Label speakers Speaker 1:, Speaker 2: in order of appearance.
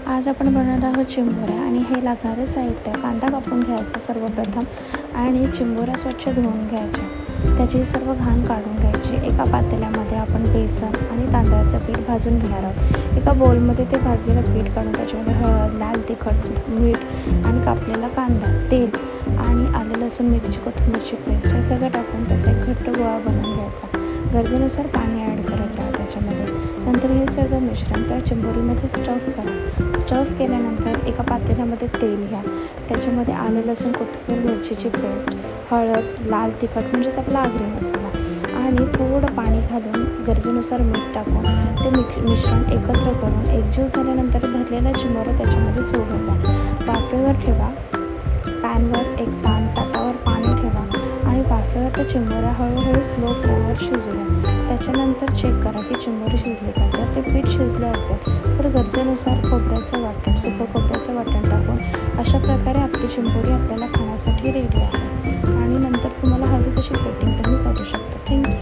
Speaker 1: आज आपण बनवणार आहोत चिंबोऱ्या आणि हे लागणारे साहित्य. कांदा कापून घ्यायचा सर्वप्रथम आणि चिंबोऱ्या स्वच्छ धुवून घ्यायच्या. त्याची सर्व घाण काढून घ्यायची. एका पातेल्यामध्ये आपण बेसन आणि तांदळाचं पीठ भाजून घेणार आहोत. एका बोलमध्ये ते भाजलेलं पीठ काढून त्याच्यामध्ये हळद, लाल तिखट, मीठ आणि कापलेला कांदा, तेल आणि आलं लसूण मिरची कोथिंबीरची पेस्ट हे सगळं टाकून त्याचा एक घट्ट गोळा बनवून घ्यायचा. गरजेनुसार पाणी ॲड करत राहा त्याच्यामध्ये. नंतर हे सगळं मिश्रण त्या चिंबोरीमध्ये स्टफ करा. स्टफ केल्यानंतर एका पातेल्यामध्ये तेल घ्या. त्याच्यामध्ये आलं लसूण कोथिंबीर मिरचीची पेस्ट, हळद, लाल तिखट म्हणजेच आपला आगरी मसाला आणि थोडं पाणी घालून गरजेनुसार मीठ टाकून ते मिश्रण एकत्र करून एकजीव झाल्यानंतर भरलेला चिंबोरा त्याच्यामध्ये सोडून द्या. वाफेवर ठेवा. पॅनवर एक ताटावर पाणी ठेवा आणि वाफेवर त्या चिंबोऱ्या हळूहळू स्लो फ्लेमवर शिजू द्या. त्याच्यानंतर चेक करा की चिंबोरी शिजली का. जर ते पीठ शिजलं असेल तर गरजेनुसार खोबऱ्याचं वाटण, सुकं खोबऱ्याचं वाटण टाकून अशा प्रकारे आपली चिंबोरी आपल्याला खाण्यासाठी रेडी आहे. आणि नंतर